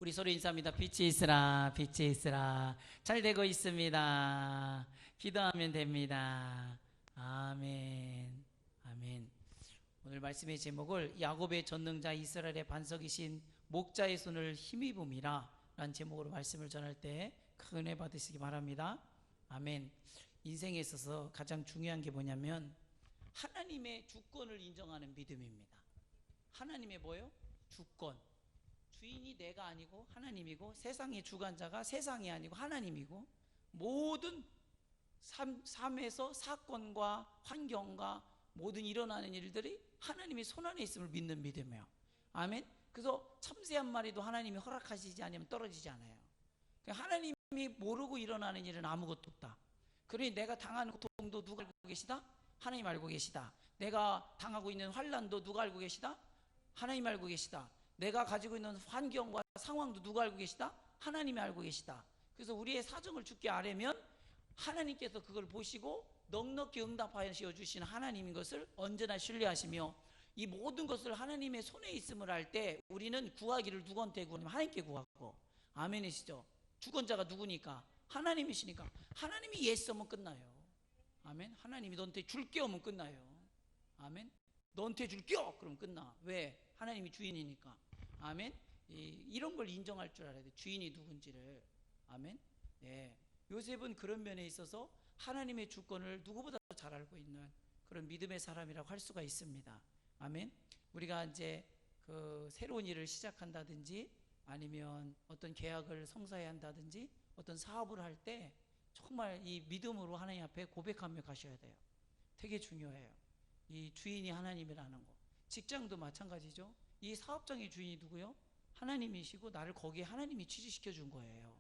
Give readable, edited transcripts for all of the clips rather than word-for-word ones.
우리 서로 인사합니다. 빛이 있으라, 빛이 있으라. 잘 되고 있습니다. 기도하면 됩니다. 아멘, 아멘. 오늘 말씀의 제목을 야곱의 전능자 이스라엘의 반석이신 목자의 손을 힘입음이라 라는 제목으로 말씀을 전할 때 큰 은혜 받으시기 바랍니다. 아멘. 인생에 있어서 가장 중요한 게 뭐냐면 하나님의 주권을 인정하는 믿음입니다. 하나님의 뭐요? 주권. 주인이 내가 아니고 하나님이고, 세상의 주관자가 세상이 아니고 하나님이고, 모든 삶에서 사건과 환경과 모든 일어나는 일들이 하나님의 손안에 있음을 믿는 믿음이에요. 아멘. 그래서 참새 한 마리도 하나님이 허락하시지 않으면 떨어지지 않아요. 하나님이 모르고 일어나는 일은 아무것도 없다. 그러니 내가 당하는 고통도 누가 알고 계시다? 하나님 알고 계시다. 내가 당하고 있는 환난도 누가 알고 계시다? 하나님 알고 계시다. 내가 가지고 있는 환경과 상황도 누가 알고 계시다? 하나님이 알고 계시다. 그래서 우리의 사정을 주께 아뢰면 하나님께서 그걸 보시고 넉넉히 응답하여 주시는 하나님인 것을 언제나 신뢰하시며, 이 모든 것을 하나님의 손에 있음을 알 때 우리는 구하기를 누구한테 구하냐면 하나님께 구하고, 아멘이시죠? 주권자가 누구니까? 하나님이시니까 하나님이 예스 하면 끝나요. 아멘. 하나님이 너한테 줄게 하면 끝나요. 아멘. 너한테 줄게요 그럼 끝나. 왜? 하나님이 주인이니까. 아멘. 이런 걸 인정할 줄 알아야 돼. 주인이 누군지를. 아멘. 네. 요셉은 그런 면에 있어서 하나님의 주권을 누구보다 잘 알고 있는 그런 믿음의 사람이라고 할 수가 있습니다. 아멘. 우리가 이제 그 새로운 일을 시작한다든지 아니면 어떤 계약을 성사해야 한다든지 어떤 사업을 할 때 정말 이 믿음으로 하나님 앞에 고백하며 가셔야 돼요. 되게 중요해요. 이 주인이 하나님이라는 거. 직장도 마찬가지죠. 이 사업장의 주인이 누구요? 하나님이시고 나를 거기에 하나님이 취직시켜 준 거예요.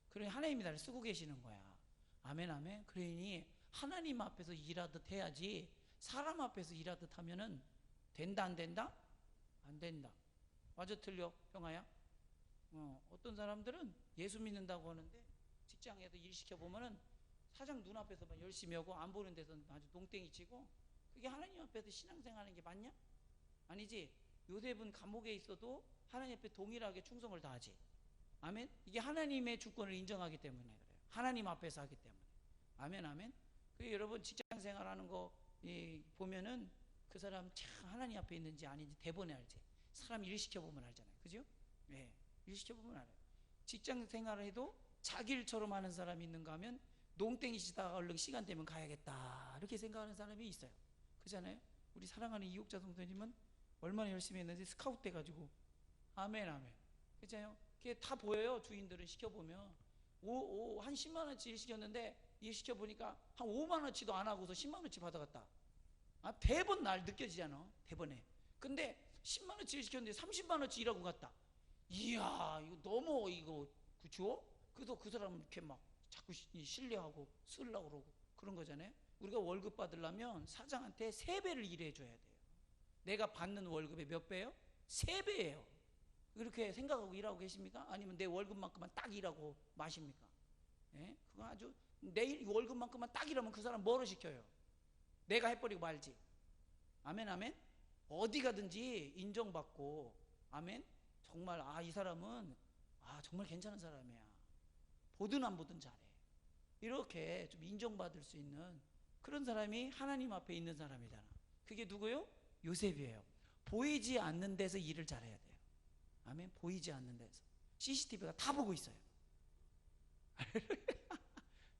그러니 하나님이 나를 쓰고 계시는 거야. 아멘, 아멘. 그러니 하나님 앞에서 일하듯 해야지 사람 앞에서 일하듯 하면은 된다 안 된다? 안 된다. 맞아 틀려 형아야? 어떤 사람들은 예수 믿는다고 하는데 직장에서 일 시켜보면은 사장 눈앞에서만 열심히 하고 안 보는 데서는 아주 농땡이 치고, 그게 하나님 앞에서 신앙생활하는 게 맞냐? 아니지. 요셉은 감옥에 있어도 하나님 앞에 동일하게 충성을 다하지. 아멘. 이게 하나님의 주권을 인정하기 때문에 그래요. 하나님 앞에서 하기 때문에. 아멘, 아멘. 그 여러분 직장생활하는 거 보면은 그 사람 참 하나님 앞에 있는지 아닌지 대본에 알지. 사람 일 시켜보면 알잖아요. 그죠? 네. 일 시켜보면 알아요. 직장생활해도 자기 일처럼 하는 사람이 있는가 하면 농땡이 치다가 얼른 시간 되면 가야겠다 이렇게 생각하는 사람이 있어요. 그렇잖아요. 우리 사랑하는 이옥자 성도님은 얼마나 열심히 했는지 스카우트 돼가지고 아멘, 아멘. 그렇잖아요. 그게 다 보여요. 주인들은 시켜보면 한 10만원치 일 시켰는데 일 시켜보니까 한 5만원치도 안 하고서 10만원치 받아갔다. 대본 날 느껴지잖아. 대본에. 근데 10만원치 일 시켰는데 30만원치 일하고 갔다. 이야, 이거 너무 이거 그쵸? 그래서 그 사람은 이렇게 막 자꾸 신뢰하고 쓰려고 그러고 그런 거잖아요. 우리가 월급 받으려면 사장한테 3배를 일해줘야 돼요. 내가 받는 월급의 몇 배예요? 3배예요. 이렇게 생각하고 일하고 계십니까? 아니면 내 월급만큼만 딱 일하고 마십니까? 예? 그거 아주 내 월급만큼만 딱 일하면 그 사람 뭐로 시켜요? 내가 해버리고 말지. 아멘, 아멘. 어디 가든지 인정받고, 아멘. 정말 이 사람은 정말 괜찮은 사람이야. 보든 안 보든 잘해. 이렇게 좀 인정받을 수 있는 그런 사람이 하나님 앞에 있는 사람이잖아. 그게 누구요? 요셉이에요. 보이지 않는 데서 일을 잘해야 돼요. 아멘. 보이지 않는 데서 CCTV가 다 보고 있어요.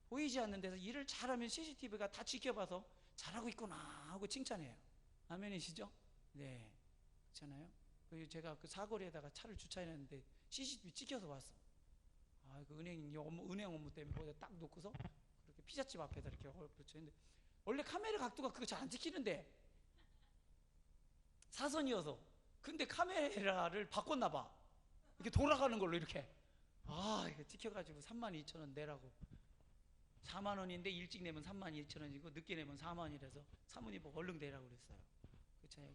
보이지 않는 데서 일을 잘하면 CCTV가 다 지켜봐서 잘하고 있구나 하고 칭찬해요. 아멘이시죠? 네. 그렇잖아요. 제가 그 사거리에다가 차를 주차해놨는데 CCTV 찍혀서 왔어. 그 은행 업무 때문에 거기다 딱 놓고서 그렇게 피자집 앞에다 이렇게 붙였는데, 원래 카메라 각도가 그거 잘 안 찍히는데 사선이어서. 근데 카메라를 바꿨나봐. 이렇게 돌아가는 걸로 이렇게. 이거 찍혀가지고 32,000원 내라고. 4만원인데 일찍 내면 32,000원이고 늦게 내면 4만원이라서 사모님 보고 얼른 내라고 그랬어요. 그렇잖아요.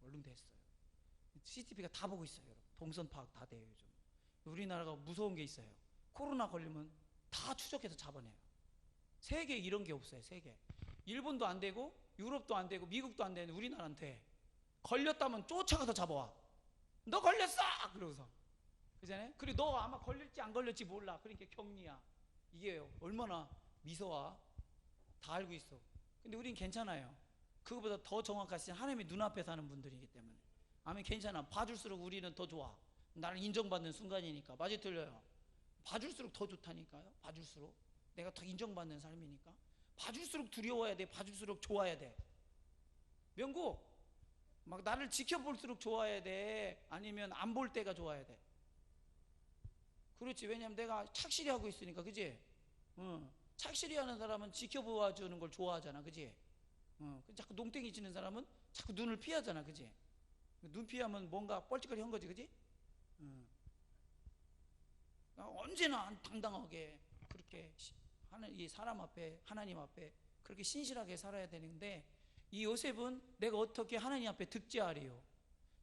얼른 됐어요. CCTV가 다 보고 있어요. 여러분. 동선 파악 다 돼요. 요즘 우리나라가 무서운 게 있어요. 코로나 걸리면 다 추적해서 잡아내요. 세계에 이런 게 없어요. 세계. 일본도 안 되고 유럽도 안 되고 미국도 안 되는 우리나라한테 걸렸다면 쫓아가서 잡아와. 너 걸렸어! 그러고서. 그잖아요. 그리고 너 아마 걸릴지 안 걸릴지 몰라. 그러니까 격리야. 이게 얼마나 미소와 다 알고 있어. 근데 우린 괜찮아요. 그거보다 더 정확하신 하나님의 눈앞에 사는 분들이기 때문에. 아멘. 괜찮아. 봐줄수록 우리는 더 좋아. 나를 인정받는 순간이니까. 맞아, 틀려요? 봐줄수록 더 좋다니까요. 봐줄수록 내가 더 인정받는 삶이니까. 봐줄수록 두려워야 돼. 봐줄수록 좋아야 돼. 명구 막 나를 지켜볼수록 좋아야 돼? 아니면 안 볼 때가 좋아야 돼? 그렇지. 왜냐면 내가 착실히 하고 있으니까. 그지? 착실히 하는 사람은 지켜봐 주는 걸 좋아하잖아. 그지? 자꾸 농땡이 치는 사람은 자꾸 눈을 피하잖아. 그지? 눈 피하면 뭔가 뻘짓거리 한 거지. 그지? 언제나 당당하게 그렇게 이 사람 앞에, 하나님 앞에 그렇게 신실하게 살아야 되는데, 이 요셉은 내가 어떻게 하나님 앞에 득제하리요?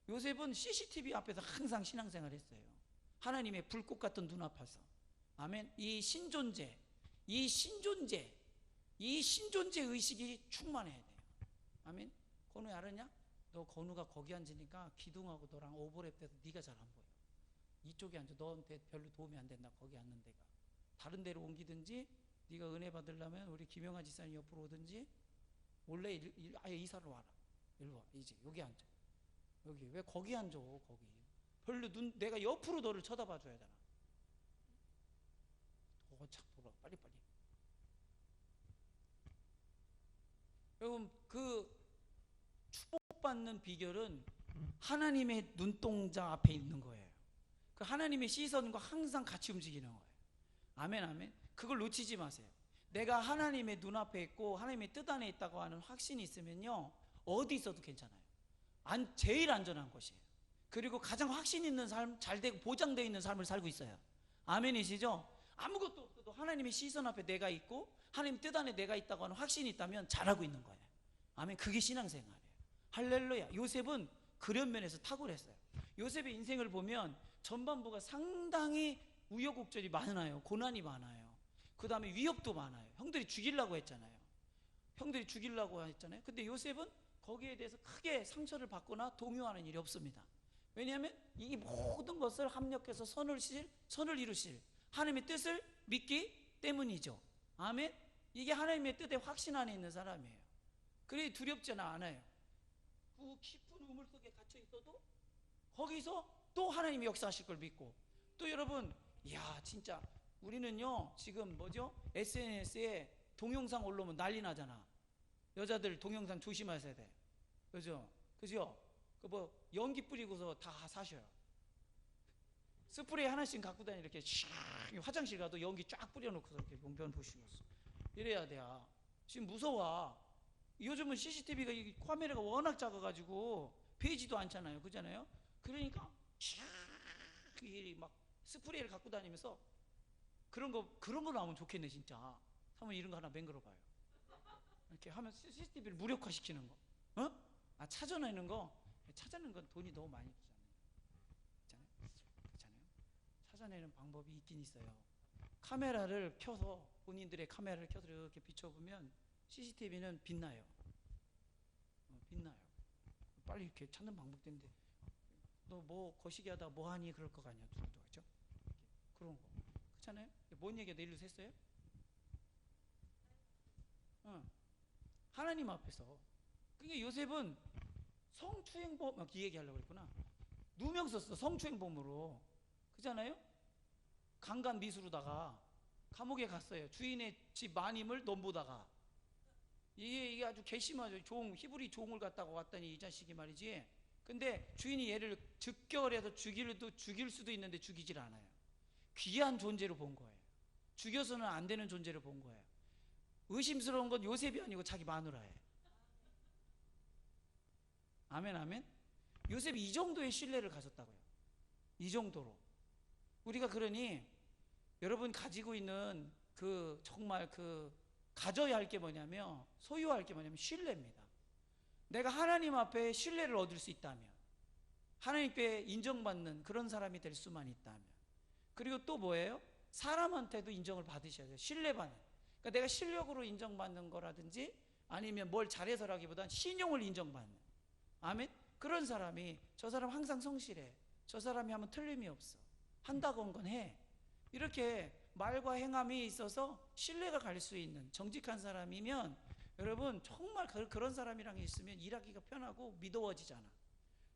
요셉은 CCTV 앞에서 항상 신앙생활 했어요. 하나님의 불꽃 같은 눈 앞에서. 아멘. 이 신존재 의식이 충만해야 돼요. 아멘. 건우야, 알았냐? 너 건우가 거기 앉으니까 기둥하고 너랑 오버랩 돼서 네가 잘 안 보여. 이쪽에 앉아. 너한테 별로 도움이 안 된다. 거기 앉는 데가. 다른 데로 옮기든지, 네가 은혜 받으려면 우리 김영아 지사님 옆으로 오든지, 원래 아예 이사를 와라. 일로 와. 이제 여기 앉아. 여기 왜 거기 앉아? 거기 별로 내가 옆으로 너를 쳐다봐 줘야 되나? 착 돌아. 빨리빨리. 여러분, 그 축복받는 비결은 하나님의 눈동자 앞에 있는 거예요. 그 하나님의 시선과 항상 같이 움직이는 거예요. 아멘, 아멘. 그걸 놓치지 마세요. 내가 하나님의 눈앞에 있고 하나님의 뜻 안에 있다고 하는 확신이 있으면요, 어디 있어도 괜찮아요. 제일 안전한 곳이에요. 그리고 가장 확신 있는 삶, 잘 되고 보장되어 있는 삶을 살고 있어요. 아멘이시죠? 아무것도 없어도 하나님의 시선 앞에 내가 있고 하나님 뜻 안에 내가 있다고 하는 확신이 있다면 잘하고 있는 거예요. 아멘. 그게 신앙생활이에요. 할렐루야. 요셉은 그런 면에서 탁월했어요. 요셉의 인생을 보면 전반부가 상당히 우여곡절이 많아요. 고난이 많아요. 그 다음에 위협도 많아요. 형들이 죽이려고 했잖아요. 근데 요셉은 거기에 대해서 크게 상처를 받거나 동요하는 일이 없습니다. 왜냐하면 이 모든 것을 합력해서 선을 이루실 하나님의 뜻을 믿기 때문이죠. 아멘. 이게 하나님의 뜻에 확신 안에 있는 사람이에요. 그래 두렵지는 않아요. 그 깊은 우물 속에 갇혀 있어도 거기서 또 하나님이 역사하실 걸 믿고, 또 여러분, 이야 진짜 우리는요 지금 SNS에 동영상 올라오면 난리 나잖아. 여자들 동영상 조심하셔야 돼. 그죠? 그 연기 뿌리고서 다 사셔요. 스프레이 하나씩 갖고 다니. 이렇게 화장실 가도 연기 쫙 뿌려놓고서 이렇게 용변 보시고 이래야 돼요. 지금 무서워. 요즘은 CCTV가 이 카메라가 워낙 작아가지고 베이지도 않잖아요. 그잖아요. 그러니까 막 스프레이를 갖고 다니면서 그런 거 나오면 좋겠네 진짜. 한번 이런 거 하나 맹글어봐요. 이렇게 하면 CCTV를 무력화시키는 거. 찾아내는 거. 찾아내는 건 돈이 너무 많이 들잖아요. 그렇잖아요. 찾아내는 방법이 있긴 있어요. 카메라를 켜서, 본인들의 카메라를 켜서 이렇게 비춰보면 CCTV는 빛나요. 빛나요. 빨리 이렇게 찾는 방법도 있는데, 너 뭐 거시기 하다 뭐 하니 그럴 거 아니야. 그렇죠? 그런 거. 그렇잖아요. 뭔 얘기야? 내일로 샜어요? 하나님 앞에서. 그게 요셉은 성추행범, 이 얘기하려고 그랬구나. 누명 썼어. 성추행범으로. 그잖아요. 강간 미수로다가 감옥에 갔어요. 주인의 집 마님을 넘보다가. 이게 아주 괘씸하죠. 히브리 종을 갖다가 왔더니 이 자식이 말이지. 근데 주인이 얘를 즉결해서 죽일 수도 있는데 죽이질 않아요. 귀한 존재로 본 거예요. 죽여서는 안 되는 존재로 본 거예요. 의심스러운 건 요셉이 아니고 자기 마누라예요. 아멘, 아멘. 요셉이 이 정도의 신뢰를 가졌다고요. 이 정도로. 우리가 그러니 여러분 가지고 있는 정말 가져야 할 게 뭐냐면, 소유할 게 뭐냐면 신뢰입니다. 내가 하나님 앞에 신뢰를 얻을 수 있다면, 하나님께 인정받는 그런 사람이 될 수만 있다면, 그리고 또 뭐예요? 사람한테도 인정을 받으셔야 돼요. 신뢰받는. 그러니까 내가 실력으로 인정받는 거라든지 아니면 뭘 잘해서라기보단 신용을 인정받는. 아멘? 그런 사람이, 저 사람 항상 성실해. 저 사람이 하면 틀림이 없어. 한다고 건 해. 이렇게 말과 행함이 있어서 신뢰가 갈 수 있는 정직한 사람이면 여러분 정말 그런 사람이랑 있으면 일하기가 편하고 믿어지잖아.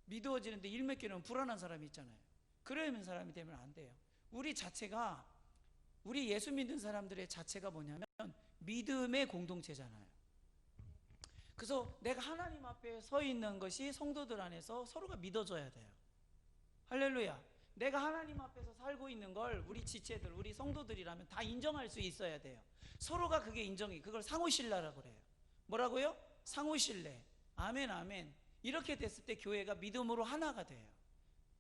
믿어지는데 일 맡기는 불안한 사람이 있잖아요. 그런 사람이 되면 안 돼요. 우리 예수 믿는 사람들의 자체가 뭐냐면 믿음의 공동체잖아요. 그래서 내가 하나님 앞에 서 있는 것이 성도들 안에서 서로가 믿어져야 돼요. 할렐루야. 내가 하나님 앞에서 살고 있는 걸 우리 지체들, 우리 성도들이라면 다 인정할 수 있어야 돼요. 서로가 그게 인정이, 그걸 상호신뢰라고 그래요. 뭐라고요? 상호신뢰. 아멘, 아멘. 이렇게 됐을 때 교회가 믿음으로 하나가 돼요.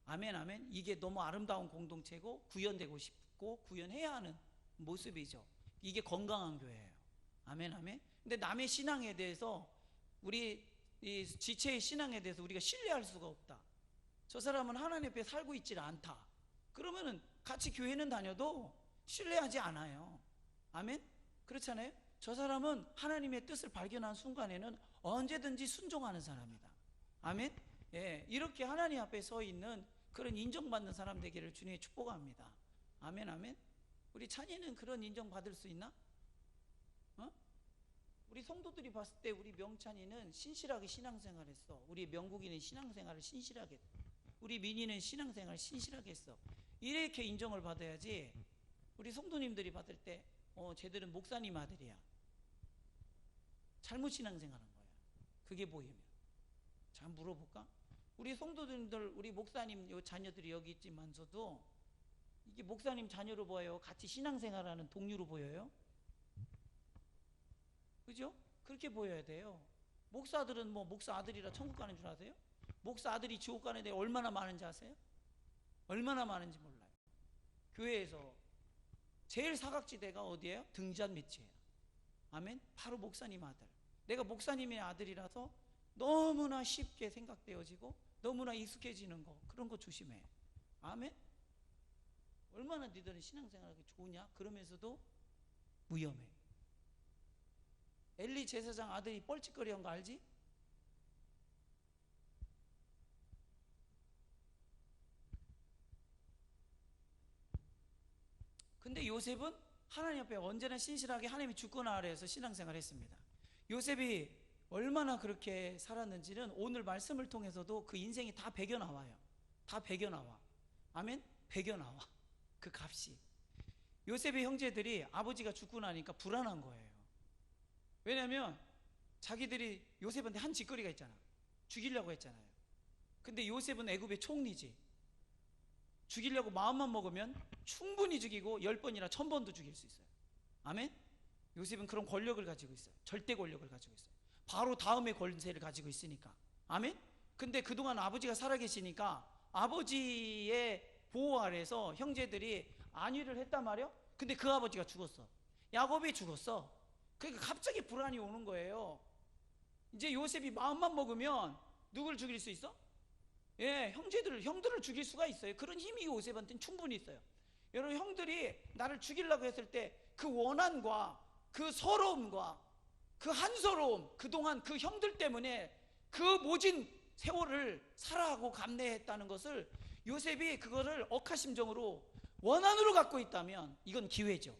아멘, 아멘. 이게 너무 아름다운 공동체고 구현되고 싶고 구현해야 하는 모습이죠. 이게 건강한 교회예요. 아멘, 아멘. 근데 남의 신앙에 대해서, 우리 이 지체의 신앙에 대해서 우리가 신뢰할 수가 없다. 저 사람은 하나님 앞에 살고 있지 않다. 그러면은 같이 교회는 다녀도 신뢰하지 않아요. 아멘? 그렇잖아요? 저 사람은 하나님의 뜻을 발견한 순간에는 언제든지 순종하는 사람이다. 아멘? 예, 이렇게 하나님 앞에 서 있는 그런 인정받는 사람 되기를 주님의 축복합니다. 아멘, 아멘. 우리 찬이는 그런 인정받을 수 있나? 우리 성도들이 봤을 때 우리 명찬이는 신실하게 신앙생활 했어. 우리 명국이는 신앙생활을 신실하게 했어. 우리 민희는 신앙생활 신실하게 했어. 이렇게 인정을 받아야지 우리 성도님들이 받을 때 쟤들은 목사님 아들이야, 잘못 신앙생활한 거야, 그게 보이면. 자, 물어볼까? 우리 성도님들, 우리 목사님 요 자녀들이 여기 있지만서도 이게 목사님 자녀로 보여요? 같이 신앙생활하는 동료로 보여요? 그죠? 그렇게 보여야 돼요. 목사들은 뭐 목사 아들이라 천국 가는 줄 아세요? 목사 아들이 지옥 가는 데 얼마나 많은지 아세요? 얼마나 많은지 몰라요. 교회에서 제일 사각지대가 어디예요? 등잔 밑이에요. 아멘? 바로 목사님 아들. 내가 목사님의 아들이라서 너무나 쉽게 생각되어지고 너무나 익숙해지는 거, 그런 거 조심해. 아멘? 얼마나 너희들은 신앙생활하기 좋으냐? 그러면서도 위험해. 엘리 제사장 아들이 뻘짓거리한 거 알지? 근데 요셉은 하나님 앞에 언제나 신실하게 하나님의 주권 아래에서 신앙생활을 했습니다. 요셉이 얼마나 그렇게 살았는지는 오늘 말씀을 통해서도 그 인생이 다 배겨나와요. 다 배겨나와. 아멘? 배겨나와. 그 값이. 요셉의 형제들이 아버지가 죽고 나니까 불안한 거예요. 왜냐하면 자기들이 요셉한테 한 짓거리가 있잖아. 죽이려고 했잖아요. 근데 요셉은 애굽의 총리지. 죽이려고 마음만 먹으면 충분히 죽이고 10번이나 1000번도 죽일 수 있어요. 아멘? 요셉은 그런 권력을 가지고 있어요. 절대 권력을 가지고 있어요. 바로 다음의 권세를 가지고 있으니까. 아멘? 근데 그동안 아버지가 살아계시니까 아버지의 보호 아래서 형제들이 안위를 했단 말이야. 근데 그 아버지가 죽었어. 야곱이 죽었어. 그러니까 갑자기 불안이 오는 거예요. 이제 요셉이 마음만 먹으면 누굴 죽일 수 있어? 예, 형들을 죽일 수가 있어요. 그런 힘이 요셉한테는 충분히 있어요. 여러분, 형들이 나를 죽이려고 했을 때 그 원한과 그 서러움과 그 한서러움, 그동안 그 형들 때문에 그 모진 세월을 살아가고 감내했다는 것을 요셉이 그거를 억하심정으로 원한으로 갖고 있다면 이건 기회죠.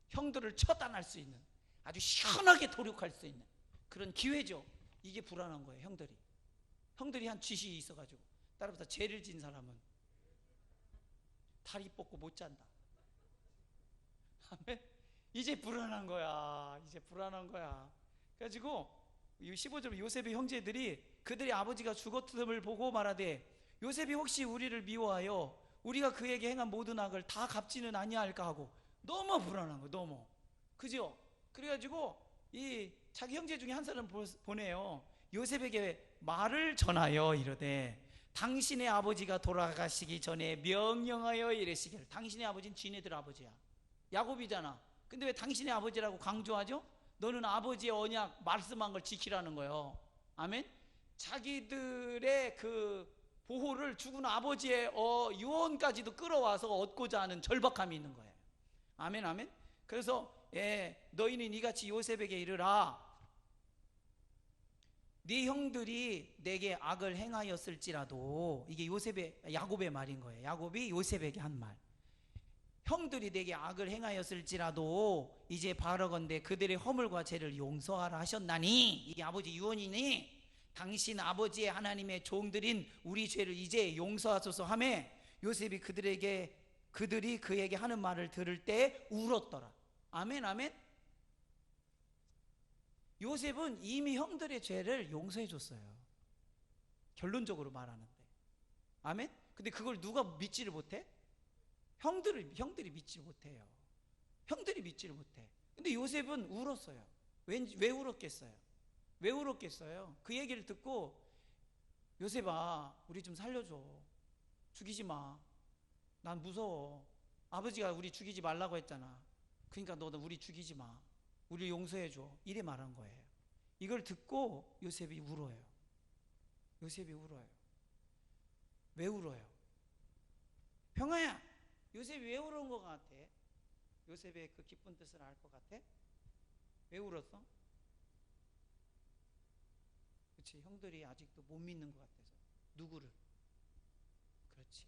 형들을 처단할 수 있는, 아주 시원하게 도륙할 수 있는 그런 기회죠. 이게 불안한 거예요. 형들이 한 쥐식이 있어가지고. 따라서 죄를 진 사람은 다리 뻗고 못 잔다. 아멘. 이제 불안한 거야. 이제 불안한 거야. 그래가지고 15절 요셉의 형제들이 그들의 아버지가 죽었음을 보고 말하되 요셉이 혹시 우리를 미워하여 우리가 그에게 행한 모든 악을 다 갚지는 아니할까 하고. 너무 불안한 거야. 너무. 그죠? 그래가지고 이 자기 형제 중에 한 사람 보내요. 요셉에게 말을 전하여 이르되 당신의 아버지가 돌아가시기 전에 명령하여 이르시기를. 당신의 아버지는 지네들 아버지야. 야곱이잖아. 근데 왜 당신의 아버지라고 강조하죠? 너는 아버지의 언약 말씀한 걸 지키라는 거예요. 아멘. 자기들의 그 보호를 죽은 아버지의 유언까지도 끌어와서 얻고자 하는 절박함이 있는 거예요. 아멘, 아멘. 그래서 너희는 이같이 요셉에게 이르라. 네 형들이 내게 악을 행하였을지라도, 이게 야곱의 말인 거예요. 야곱이 요셉에게 한 말. 형들이 내게 악을 행하였을지라도 이제 바라건대 그들의 허물과 죄를 용서하라 하셨나니, 이게 아버지 유언이니 당신 아버지의 하나님의 종들인 우리 죄를 이제 용서하소서 하며, 요셉이 그들이 그에게 하는 말을 들을 때 울었더라. 아멘, 아멘. 요셉은 이미 형들의 죄를 용서해 줬어요. 결론적으로 말하는데. 아멘. 근데 그걸 누가 믿지를 못해? 형들이 믿지를 못해요. 형들이 믿지를 못해. 근데 요셉은 울었어요. 왜 울었겠어요? 왜 울었겠어요? 그 얘기를 듣고, 요셉아, 우리 좀 살려줘. 죽이지 마. 난 무서워. 아버지가 우리 죽이지 말라고 했잖아. 그러니까 너 우리 죽이지 마. 우리 용서해줘. 이래 말한 거예요. 이걸 듣고 요셉이 울어요. 요셉이 울어요. 왜 울어요? 평화야, 요셉이 왜 울은 것 같아? 요셉의 그 기쁜 뜻을 알 것 같아? 왜 울었어? 그렇지, 형들이 아직도 못 믿는 것 같아서. 누구를? 그렇지.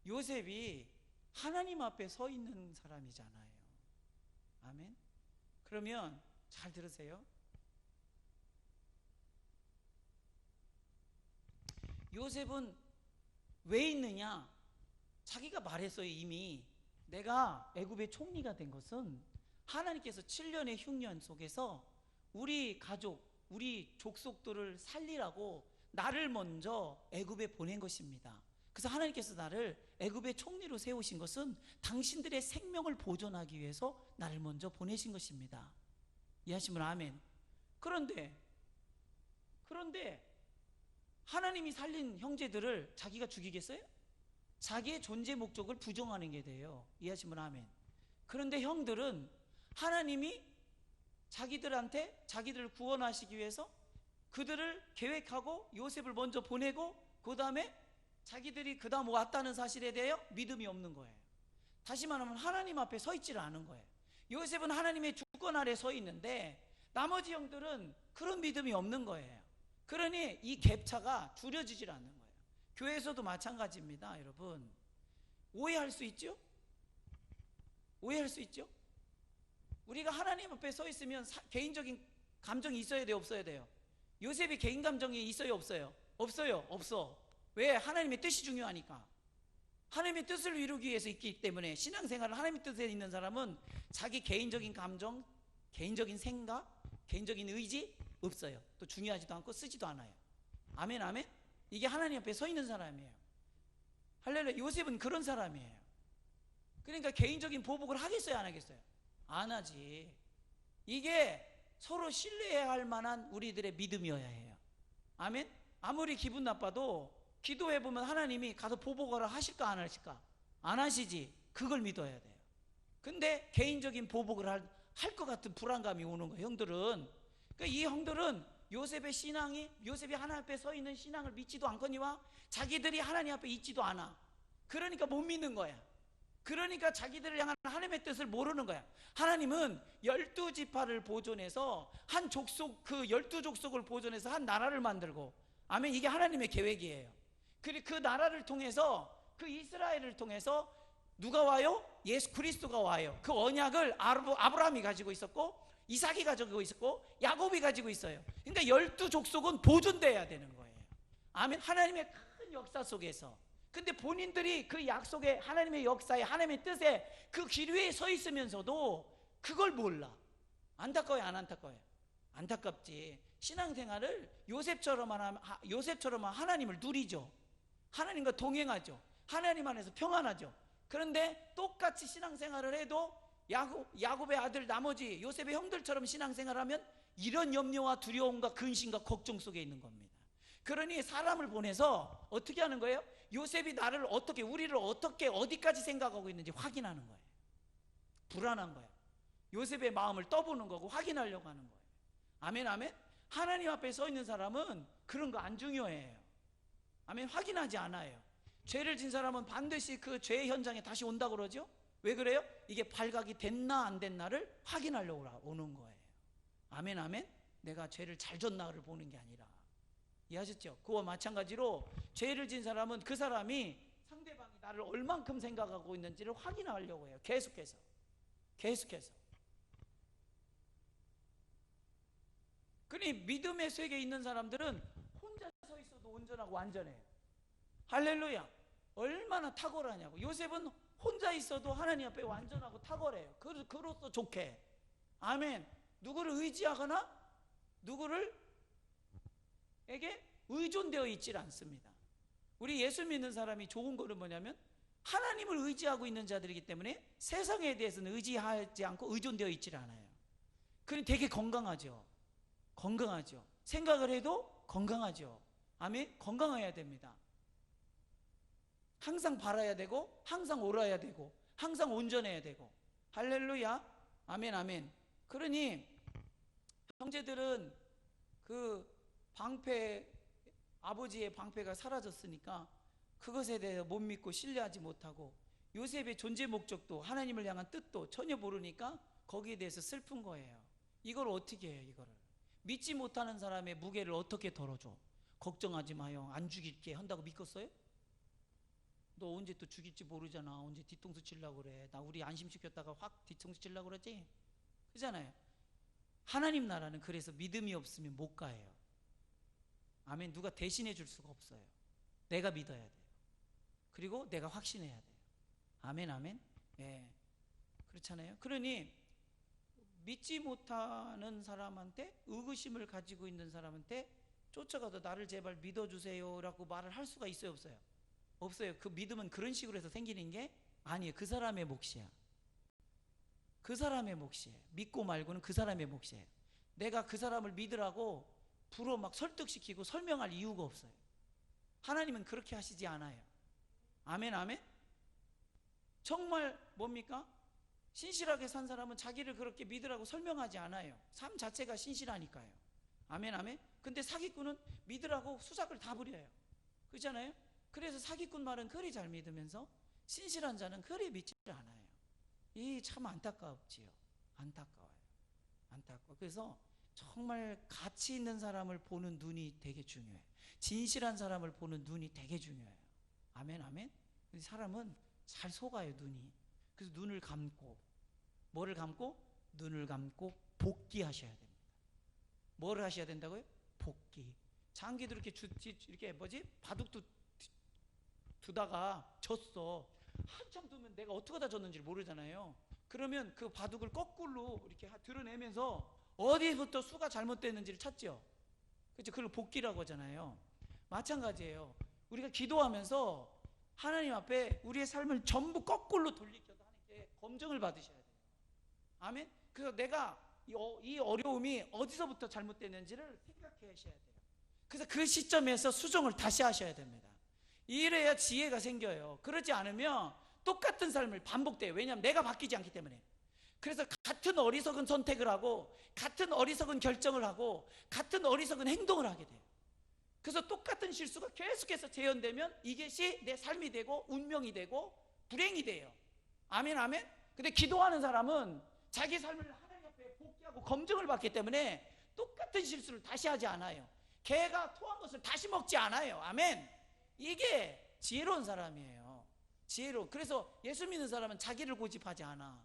요셉이 하나님 앞에 서 있는 사람이잖아요. 아멘. 그러면 잘 들으세요. 요셉은 왜 있느냐? 자기가 말했어요. 이미 내가 애굽의 총리가 된 것은 하나님께서 7년의 흉년 속에서 우리 가족, 우리 족속들을 살리라고 나를 먼저 애굽에 보낸 것입니다. 그래서 하나님께서 나를 애굽의 총리로 세우신 것은 당신들의 생명을 보존하기 위해서 나를 먼저 보내신 것입니다. 이해하시면 아멘. 그런데 하나님이 살린 형제들을 자기가 죽이겠어요? 자기의 존재 목적을 부정하는 게 돼요. 이해하시면 아멘. 그런데 형들은 하나님이 자기들한테 자기들을 구원하시기 위해서 그들을 계획하고 요셉을 먼저 보내고, 그 다음에 자기들이 그 다음 왔다는 사실에 대하여 믿음이 없는 거예요. 다시 말하면 하나님 앞에 서 있지를 않은 거예요. 요셉은 하나님의 주권 아래 서 있는데 나머지 형들은 그런 믿음이 없는 거예요. 그러니 이 갭차가 줄여지질 않는 거예요. 교회에서도 마찬가지입니다. 여러분, 오해할 수 있죠? 오해할 수 있죠? 우리가 하나님 앞에 서 있으면 개인적인 감정이 있어야 돼요, 없어야 돼요? 요셉이 개인 감정이 있어요, 없어요? 없어요. 없어. 왜? 하나님의 뜻이 중요하니까. 하나님의 뜻을 이루기 위해서 있기 때문에. 신앙생활을 하나님의 뜻에 있는 사람은 자기 개인적인 감정, 개인적인 생각, 개인적인 의지 없어요. 또 중요하지도 않고 쓰지도 않아요. 아멘, 아멘. 이게 하나님 앞에 서 있는 사람이에요. 할렐루야. 요셉은 그런 사람이에요. 그러니까 개인적인 보복을 하겠어요, 안 하겠어요? 안 하지. 이게 서로 신뢰해야 할 만한 우리들의 믿음이어야 해요. 아멘. 아무리 기분 나빠도 기도해보면 하나님이 가서 보복을 하실까 안 하실까? 안 하시지. 그걸 믿어야 돼요. 근데 개인적인 보복을 할 것 같은 불안감이 오는 거예요, 형들은. 그러니까 이 형들은 요셉이 하나님 앞에 서 있는 신앙을 믿지도 않거니와 자기들이 하나님 앞에 있지도 않아. 그러니까 못 믿는 거야. 그러니까 자기들을 향한 하나님의 뜻을 모르는 거야. 하나님은 12지파를 보존해서 한 족속, 그 12족속을 보존해서 한 나라를 만들고, 아멘, 이게 하나님의 계획이에요. 그리고 그 나라를 통해서, 그 이스라엘을 통해서 누가 와요? 예수 그리스도가 와요. 그 언약을 아브라함이 가지고 있었고, 이삭이 가지고 있었고, 야곱이 가지고 있어요. 그러니까 12족속은 보존돼야 되는 거예요. 아멘. 하나님의 큰 역사 속에서. 근데 본인들이 그 약속의 하나님의 역사에, 하나님의 뜻에 그 길 위에 서 있으면서도 그걸 몰라. 안타까워요, 안 안타까워요? 안타깝지. 신앙생활을 요셉처럼만 하나님을 누리죠. 하나님과 동행하죠. 하나님 안에서 평안하죠. 그런데 똑같이 신앙생활을 해도 야곱의 아들 나머지 요셉의 형들처럼 신앙생활하면 이런 염려와 두려움과 근심과 걱정 속에 있는 겁니다. 그러니 사람을 보내서 어떻게 하는 거예요? 요셉이 우리를 어떻게 어디까지 생각하고 있는지 확인하는 거예요. 불안한 거예요. 요셉의 마음을 떠보는 거고 확인하려고 하는 거예요. 아멘, 아멘. 하나님 앞에 서 있는 사람은 그런 거 안 중요해요. 아멘. 확인하지 않아요. 죄를 진 사람은 반드시 그 죄의 현장에 다시 온다고 그러죠. 왜 그래요? 이게 발각이 됐나 안 됐나를 확인하려고 오는 거예요. 아멘 아멘. 내가 죄를 잘 졌나를 보는 게 아니라, 이해하셨죠? 그와 마찬가지로 죄를 진 사람은 그 사람이 상대방이 나를 얼만큼 생각하고 있는지를 확인하려고 해요. 계속해서. 그러니 믿음의 세계에 있는 사람들은 혼자 서 있어도 온전하고 완전해요. 할렐루야. 얼마나 탁월하냐고. 요셉은 혼자 있어도 하나님 앞에 완전하고 탁월해요. 그로서 좋게. 아멘. 누구를 의지하거나 누구를에게 의존되어 있질 않습니다. 우리 예수 믿는 사람이 좋은 거는 뭐냐면 하나님을 의지하고 있는 자들이기 때문에 세상에 대해서는 의지하지 않고 의존되어 있질 않아요. 그러니 되게 건강하죠. 생각을 해도 건강하죠. 아멘. 건강해야 됩니다. 항상 바라야 되고, 항상 옳아야 되고, 항상 온전해야 되고. 할렐루야. 아멘 아멘. 그러니 형제들은 그 방패, 아버지의 방패가 사라졌으니까 그것에 대해서 못 믿고 신뢰하지 못하고, 요셉의 존재 목적도 하나님을 향한 뜻도 전혀 모르니까 거기에 대해서 슬픈 거예요. 이걸 어떻게 해요? 이거를 믿지 못하는 사람의 무게를 어떻게 덜어줘? 걱정하지 마요, 안 죽일게 한다고 믿겠어요? 너 언제 또 죽일지 모르잖아. 언제 뒤통수 치려고 그래. 나 우리 안심시켰다가 확 뒤통수 치려고 그러지? 그잖아요. 하나님 나라는 그래서 믿음이 없으면 못 가요. 아멘. 누가 대신해 줄 수가 없어요. 내가 믿어야 돼요. 그리고 내가 확신해야 돼요. 아멘 아멘. 예. 그렇잖아요. 그러니 믿지 못하는 사람한테, 의구심을 가지고 있는 사람한테 쫓아가서 나를 제발 믿어주세요 라고 말을 할 수가 있어요, 없어요? 없어요. 그 믿음은 그런 식으로 해서 생기는 게 아니에요. 그 사람의 몫이야. 그 사람의 몫이에요. 믿고 말고는 그 사람의 몫이에요. 내가 그 사람을 믿으라고 불어 막 설득시키고 설명할 이유가 없어요. 하나님은 그렇게 하시지 않아요. 아멘 아멘. 정말 뭡니까? 신실하게 산 사람은 자기를 그렇게 믿으라고 설명하지 않아요. 삶 자체가 신실하니까요. 아멘 아멘. 근데 사기꾼은 믿으라고 수작을 다 부려요. 그렇잖아요. 그래서 사기꾼 말은 그리 잘 믿으면서 신실한 자는 그리 믿지 않아요. 이 참 안타깝지요. 안타까워요. 그래서 정말 가치 있는 사람을 보는 눈이 되게 중요해요. 진실한 사람을 보는 눈이 되게 중요해요. 아멘 아멘. 사람은 잘 속아요, 눈이. 그래서 눈을 감고, 뭐를 감고? 눈을 감고 복귀하셔야 됩니다. 뭐를 하셔야 된다고요? 복귀. 장기도 이렇게 바둑도 두다가 졌어. 한참 두면 내가 어떻게 다 졌는지 모르잖아요. 그러면 그 바둑을 거꾸로 이렇게 드러내면서 어디부터 수가 잘못됐는지를 찾죠. 그렇죠? 그걸 복귀라고 하잖아요. 마찬가지예요. 우리가 기도하면서 하나님 앞에 우리의 삶을 전부 거꾸로 돌리켜서 하나님께 검증을 받으셔야 돼요. 아멘. 그래서 내가 이 어려움이 어디서부터 잘못됐는지를 생각해 하셔야 돼요. 그래서 그 시점에서 수정을 다시 하셔야 됩니다. 이래야 지혜가 생겨요. 그러지 않으면 똑같은 삶을 반복돼요. 왜냐하면 내가 바뀌지 않기 때문에. 그래서 같은 어리석은 선택을 하고, 같은 어리석은 결정을 하고, 같은 어리석은 행동을 하게 돼요. 그래서 똑같은 실수가 계속해서 재현되면 이것이 내 삶이 되고 운명이 되고 불행이 돼요. 아멘 아멘. 근데 기도하는 사람은 자기 삶을 하나님 앞에 복귀하고 검증을 받기 때문에 똑같은 실수를 다시 하지 않아요. 개가 토한 것을 다시 먹지 않아요. 아멘. 이게 지혜로운 사람이에요. 지혜로. 그래서 예수 믿는 사람은 자기를 고집하지 않아.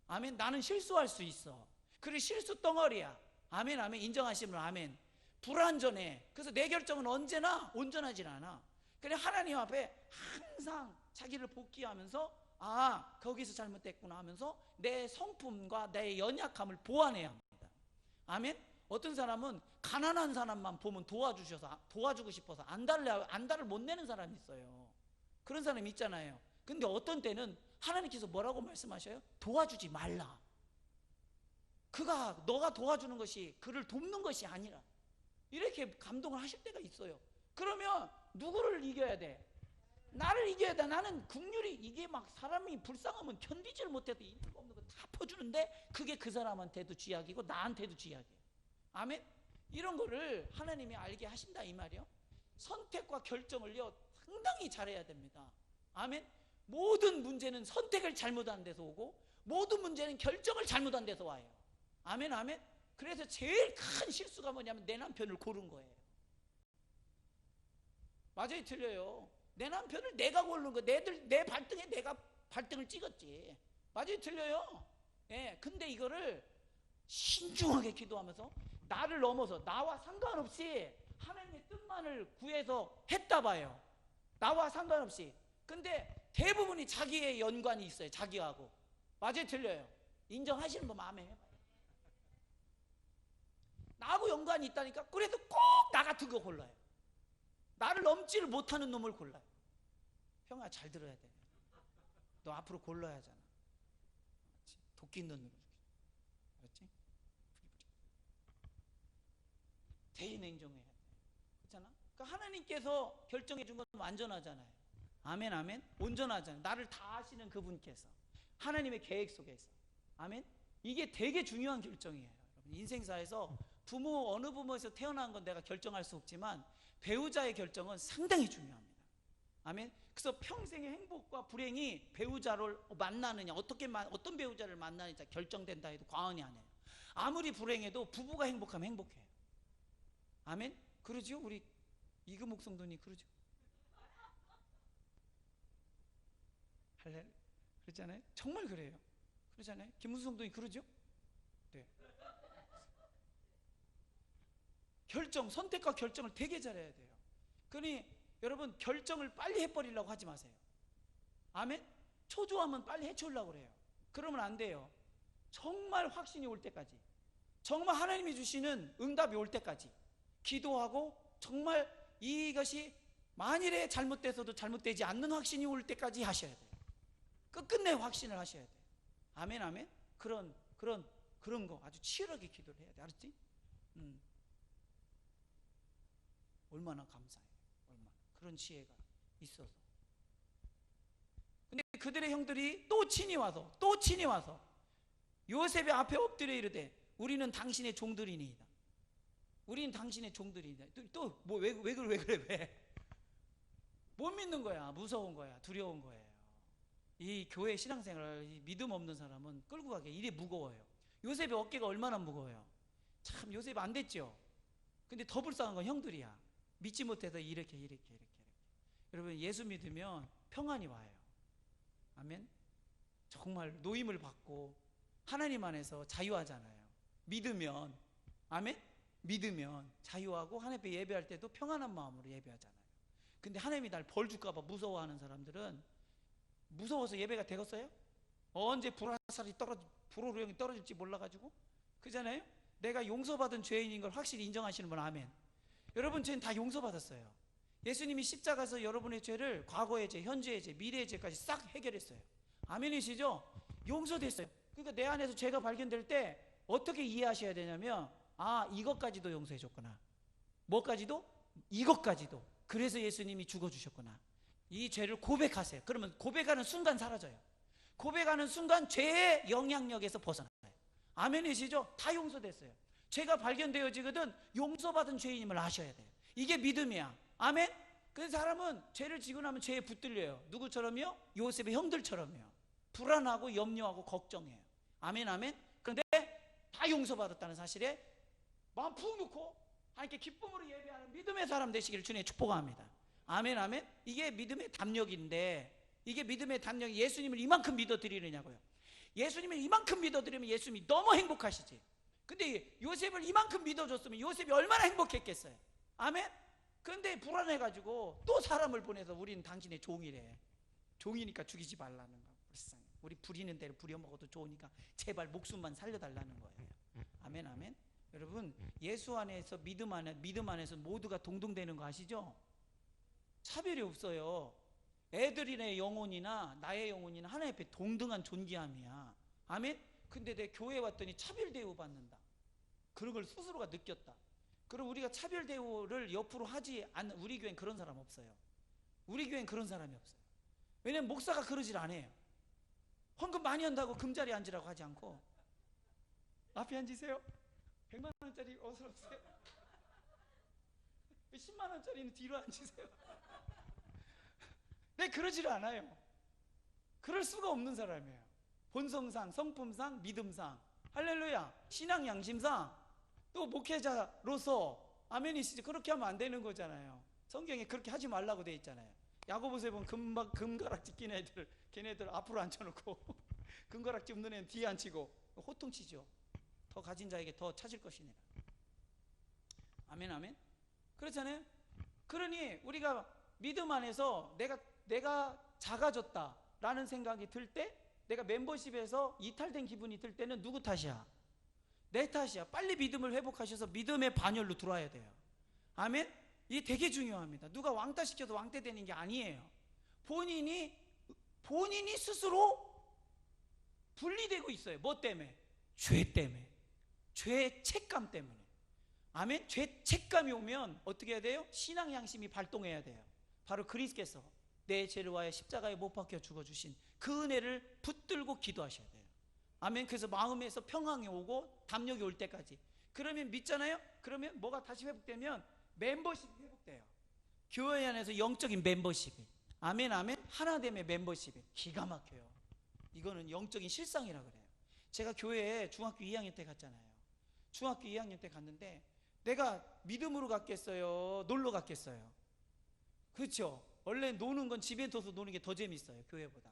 아멘. 나는 실수할 수 있어. 그리고 실수 덩어리야. 아멘 아멘. 인정하시면 아멘. 불완전해. 그래서 내 결정은 언제나 온전하지 않아. 그래 하나님 앞에 항상 자기를 복귀하면서 거기서 잘못됐구나 하면서 내 성품과 내 연약함을 보완해야 합니다. 아멘. 어떤 사람은 가난한 사람만 보면 도와주고 싶어서 안달을 못 내는 사람이 있어요. 그런 사람이 있잖아요. 근데 어떤 때는 하나님께서 뭐라고 말씀하셔요? 도와주지 말라. 너가 도와주는 것이 그를 돕는 것이 아니라, 이렇게 감동을 하실 때가 있어요. 그러면 누구를 이겨야 돼? 나를 이겨야 돼. 나는 국률이, 이게 막 사람이 불쌍하면 견디지를 못해도 있는 거 없는 거 다 퍼주는데 그게 그 사람한테도 쥐약이고 나한테도 쥐약이에요. 아멘. 이런 거를 하나님이 알게 하신다 이 말이요. 선택과 결정을요 상당히 잘해야 됩니다. 아멘. 모든 문제는 선택을 잘못한 데서 오고, 모든 문제는 결정을 잘못한 데서 와요. 아멘 아멘. 그래서 제일 큰 실수가 뭐냐면 내 남편을 고른 거예요. 맞아요, 틀려요? 내 남편을 내가 고른 거, 내 발등에 내가 발등을 찍었지. 맞아요, 틀려요? 예, 근데 이거를 신중하게 기도하면서 나를 넘어서 나와 상관없이 하나님의 뜻만을 구해서 했다 봐요. 나와 상관없이. 근데 대부분이 자기의 연관이 있어요. 자기하고. 맞아요, 틀려요? 인정하시는 분 마음에 해봐요. 나하고 연관이 있다니까. 그래서 꼭 나 같은 거 골라요. 나를 넘지를 못하는 놈을 골라요. 형아, 잘 들어야 돼. 너 앞으로 골라야 하잖아. 도끼 있는 놈을. 알았지? 대인행정해야 돼. 그렇잖아? 그러니까 하나님께서 결정해 준 건 완전하잖아요. 아멘, 아멘. 온전하잖아요. 나를 다 아시는 그분께서 하나님의 계획 속에서. 아멘. 이게 되게 중요한 결정이에요. 여러분, 인생사에서 어느 부모에서 태어난 건 내가 결정할 수 없지만 배우자의 결정은 상당히 중요합니다. 아멘. 그래서 평생의 행복과 불행이 배우자를 만나느냐, 어떤 배우자를 만나느냐 결정된다 해도 과언이 아니에요. 아무리 불행해도 부부가 행복하면 행복해요. 아멘. 그러죠? 우리 이금옥 성도님 그러죠? 그렇잖아요. 정말 그래요. 그러잖아요. 김문수 성도님 그러죠? 네. 선택과 결정을 되게 잘해야 돼요. 그러니 여러분, 결정을 빨리 해버리려고 하지 마세요. 아멘? 초조하면 빨리 해치우려고 그래요. 그러면 안 돼요. 정말 확신이 올 때까지, 정말 하나님이 주시는 응답이 올 때까지 기도하고, 정말 이것이 만일에 잘못돼서도 잘못되지 않는 확신이 올 때까지 하셔야 돼요. 끝끝내 확신을 하셔야 돼요. 아멘, 아멘. 그런 거 아주 치열하게 기도를 해야 돼. 알았지? 얼마나 감사해요. 얼마나 그런 지혜가 있어서. 근데 그들의 형들이 또 친히 와서 요셉의 앞에 엎드려 이르되 우리는 당신의 종들이니이다. 우리는 당신의 종들이다. 또 뭐 왜 그래 왜? 못 믿는 거야. 무서운 거야. 두려운 거예요. 이 교회 신앙생활 믿음 없는 사람은 끌고 가기 이래 무거워요. 요셉의 어깨가 얼마나 무거워요. 참 요셉 안 됐죠. 근데 더 불쌍한 건 형들이야. 믿지 못해서 이렇게. 여러분, 예수 믿으면 평안이 와요. 아멘. 정말 노임을 받고 하나님 안에서 자유하잖아요. 믿으면. 아멘. 믿으면 자유하고 하나님 앞에 예배할 때도 평안한 마음으로 예배하잖아요. 근데 하나님이 날 벌 줄까 봐 무서워하는 사람들은 무서워서 예배가 되겠어요? 언제 불호령이 떨어질지 몰라가지고. 그잖아요. 내가 용서받은 죄인인 걸 확실히 인정하시는 분 아멘. 여러분, 죄는 다 용서받았어요. 예수님이 십자가에서 여러분의 죄를 과거의 죄, 현재의 죄, 미래의 죄까지 싹 해결했어요. 아멘이시죠? 용서됐어요. 그러니까 내 안에서 죄가 발견될 때 어떻게 이해하셔야 되냐면, 아, 이것까지도 용서해 줬구나. 뭐까지도? 이것까지도. 그래서 예수님이 죽어주셨구나. 이 죄를 고백하세요. 그러면 고백하는 순간 사라져요. 고백하는 순간 죄의 영향력에서 벗어나요. 아멘이시죠? 다 용서됐어요. 죄가 발견되어지거든 용서받은 죄인임을 아셔야 돼요. 이게 믿음이야. 아멘? 그 사람은 죄를 지고 나면 죄에 붙들려요. 누구처럼요? 요셉의 형들처럼요. 불안하고 염려하고 걱정해요. 아멘, 아멘. 그런데 다 용서받았다는 사실에 마음 푹 놓고 하나님께 기쁨으로 예배하는 믿음의 사람 되시기를 주님의 축복합니다. 아멘, 아멘. 이게 믿음의 담력인데, 이게 믿음의 담력이 예수님을 이만큼 믿어드리느냐고요. 예수님을 이만큼 믿어드리면 예수님이 너무 행복하시지. 근데 요셉을 이만큼 믿어줬으면 요셉이 얼마나 행복했겠어요. 아멘. 그런데 불안해가지고 또 사람을 보내서 우리는 당신의 종이래. 종이니까 죽이지 말라는 거. 불쌍해. 우리 부리는 대로 부려먹어도 좋으니까 제발 목숨만 살려달라는 거예요. 아멘, 아멘. 여러분, 예수 안에서 믿음 안에서 모두가 동등되는 거 아시죠? 차별이 없어요. 애들이네 영혼이나 나의 영혼이나 하나님 앞에 동등한 존귀함이야. 아멘. 근데 내 교회에 왔더니 차별 대우 받는다. 그런 걸 스스로가 느꼈다. 그럼 우리가 차별 대우를 옆으로 하지 않는, 우리 교회는 그런 사람 없어요. 우리 교회는 그런 사람이 없어요. 왜냐면 목사가 그러질 않아요. 헌금 많이 한다고 금자리에 앉으라고 하지 않고, 앞에 앉으세요. 100만 원짜리 어서 오세요. 10만 원짜리는 뒤로 앉으세요. 네, 그러지를 않아요. 그럴 수가 없는 사람이에요. 본성상, 성품상, 믿음상, 할렐루야, 신앙 양심상 또 목회자로서 아멘이시죠. 그렇게 하면 안 되는 거잖아요. 성경에 그렇게 하지 말라고 돼 있잖아요. 야고보서에 보면 금가락지 낀 애들, 걔네들 앞으로 앉혀놓고 금가락지 없는 애는 뒤에 앉히고 호통치죠. 더 가진 자에게 더 찾을 것이니라. 아멘, 아멘. 그렇잖아요. 그러니 우리가 믿음 안에서 내가 작아졌다라는 생각이 들 때, 내가 멤버십에서 이탈된 기분이 들 때는 누구 탓이야? 내 탓이야. 빨리 믿음을 회복하셔서 믿음의 반열로 들어와야 돼요. 아멘. 이게 되게 중요합니다. 누가 왕따 시켜도 왕따 되는 게 아니에요. 본인이 스스로 분리되고 있어요. 뭐 때문에? 죄 때문에. 죄의 책감 때문에. 아멘. 죄 책감이 오면 어떻게 해야 돼요? 신앙 양심이 발동해야 돼요. 바로 그리스께서 내 죄를 위하여 십자가에 못 박혀 죽어주신 그 은혜를 붙들고 기도하셔야 돼요. 아멘. 그래서 마음에서 평강이 오고 담력이 올 때까지. 그러면 믿잖아요. 그러면 뭐가 다시 회복되면 멤버십이 회복돼요. 교회 안에서 영적인 멤버십이. 아멘, 아멘. 하나됨의 멤버십이 기가 막혀요. 이거는 영적인 실상이라 그래요. 제가 교회에 중학교 2학년 때 갔잖아요. 중학교 2학년 때 갔는데 내가 믿음으로 갔겠어요? 놀러 갔겠어요? 그렇죠? 원래 노는 건 집에 둬서 노는 게 더 재밌어요. 교회보다.